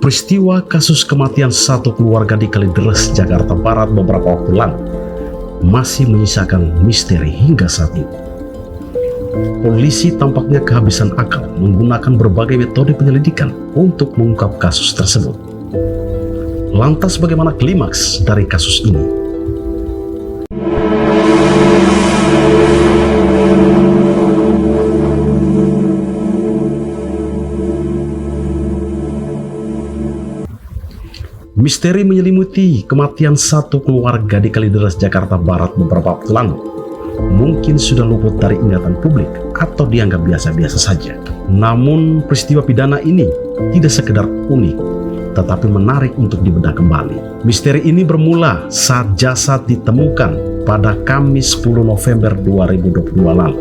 Peristiwa kasus kematian satu keluarga di Kalideres, Jakarta Barat beberapa waktu lalu masih menyisakan misteri hingga saat ini. Polisi tampaknya kehabisan akal menggunakan berbagai metode penyelidikan untuk mengungkap kasus tersebut. Lantas bagaimana klimaks dari kasus ini? Misteri menyelimuti kematian satu keluarga di Kalideres, Jakarta Barat beberapa waktu lalu mungkin sudah luput dari ingatan publik atau dianggap biasa-biasa saja. Namun peristiwa pidana ini tidak sekedar unik, tetapi menarik untuk dibedah kembali. Misteri ini bermula saat jasad ditemukan pada Kamis 10 November 2022 lalu.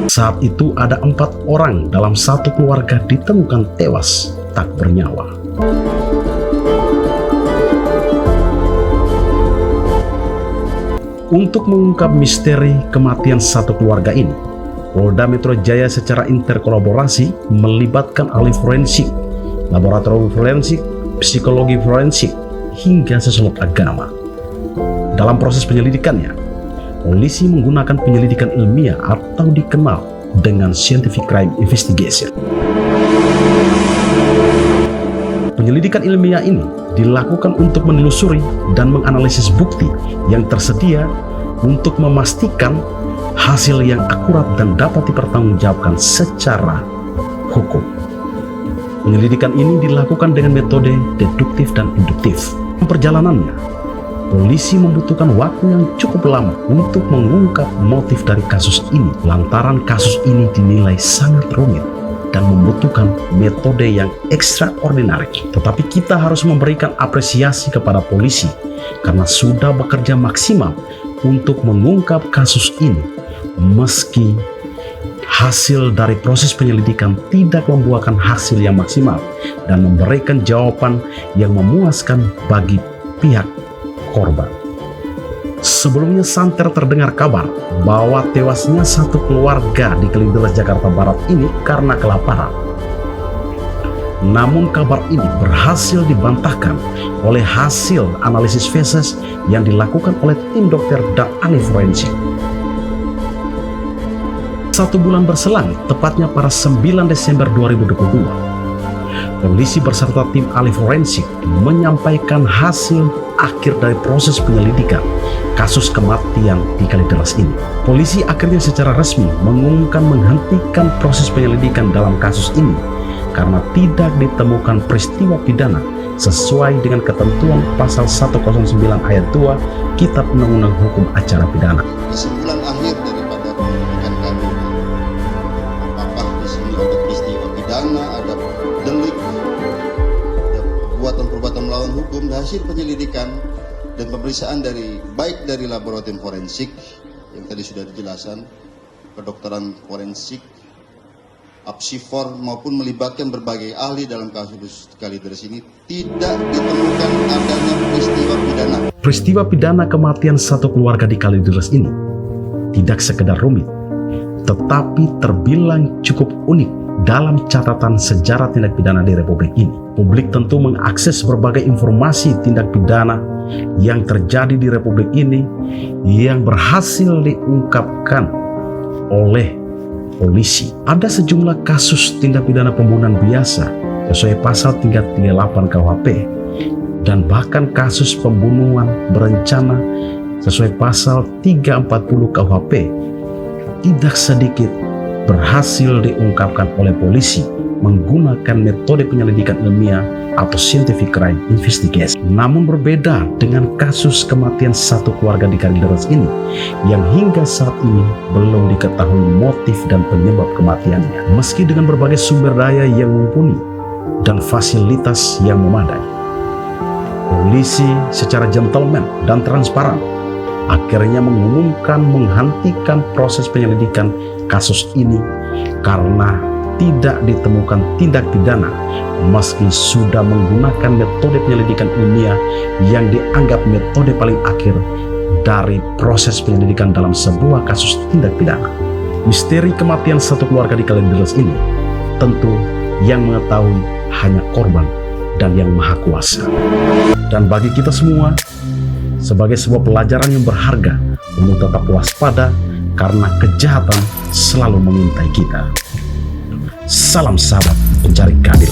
Saat itu ada 4 orang dalam satu keluarga ditemukan tewas tak bernyawa. Untuk mengungkap misteri kematian satu keluarga ini, Polda Metro Jaya secara interkolaborasi melibatkan ahli forensik, laboratorium forensik, psikologi forensik, hingga sesuluk agama. Dalam proses penyelidikannya, polisi menggunakan penyelidikan ilmiah atau dikenal dengan scientific crime investigation. Penyelidikan ilmiah ini dilakukan untuk menelusuri dan menganalisis bukti yang tersedia untuk memastikan hasil yang akurat dan dapat dipertanggungjawabkan secara hukum. Penyelidikan ini dilakukan dengan metode deduktif dan induktif. Perjalanannya, polisi membutuhkan waktu yang cukup lama untuk mengungkap motif dari kasus ini lantaran kasus ini dinilai sangat rumit dan membutuhkan metode yang ekstraordinari. Tetapi kita harus memberikan apresiasi kepada polisi karena sudah bekerja maksimal untuk mengungkap kasus ini meski hasil dari proses penyelidikan tidak membuahkan hasil yang maksimal dan memberikan jawaban yang memuaskan bagi pihak korban. Sebelumnya santer terdengar kabar bahwa tewasnya satu keluarga di Kalideres, Jakarta Barat ini karena kelaparan. Namun kabar ini berhasil dibantahkan oleh hasil analisis feses yang dilakukan oleh tim dokter dan ahli forensik. 1 bulan berselang, tepatnya pada 9 Desember 2022, polisi beserta tim ahli forensik menyampaikan hasil akhir dari proses penyelidikan kasus kematian di Kalideres ini. Polisi akhirnya secara resmi mengumumkan menghentikan proses penyelidikan dalam kasus ini karena tidak ditemukan peristiwa pidana sesuai dengan ketentuan pasal 109 ayat 2 Kitab Undang-Undang Hukum Acara Pidana. Kesimpulan akhir daripada penyelidikan kami, apakah di sini ada peristiwa pidana, ada delik, ada perbuatan-perbuatan melawan hukum. Hasil penyelidikan dan pemeriksaan baik dari laboratorium forensik yang tadi sudah dijelaskan, kedokteran forensik, apsifor maupun melibatkan berbagai ahli dalam kasus Kalideres ini tidak ditemukan adanya peristiwa pidana. Peristiwa pidana kematian satu keluarga di Kalideres ini tidak sekedar rumit, tetapi terbilang cukup unik dalam catatan sejarah tindak pidana di Republik ini. Publik tentu mengakses berbagai informasi tindak pidana yang terjadi di Republik ini yang berhasil diungkapkan oleh polisi. Ada sejumlah kasus tindak pidana pembunuhan biasa sesuai pasal 338 KUHP dan bahkan kasus pembunuhan berencana sesuai pasal 340 KUHP tidak sedikit berhasil diungkapkan oleh polisi menggunakan metode penyelidikan ilmiah atau scientific crime investigation. Namun berbeda dengan kasus kematian satu keluarga di Kalideres ini yang hingga saat ini belum diketahui motif dan penyebab kematiannya. Meski dengan berbagai sumber daya yang mumpuni dan fasilitas yang memadai, polisi secara gentleman dan transparan akhirnya mengumumkan menghentikan proses penyelidikan kasus ini karena tidak ditemukan tindak pidana meski sudah menggunakan metode penyelidikan ilmiah yang dianggap metode paling akhir dari proses penyelidikan dalam sebuah kasus tindak pidana. Misteri kematian satu keluarga di Kalideres ini tentu yang mengetahui hanya korban dan yang maha kuasa. Dan bagi kita semua, sebagai sebuah pelajaran yang berharga untuk tetap waspada karena kejahatan selalu mengintai kita. Salam sahabat pencari keadilan.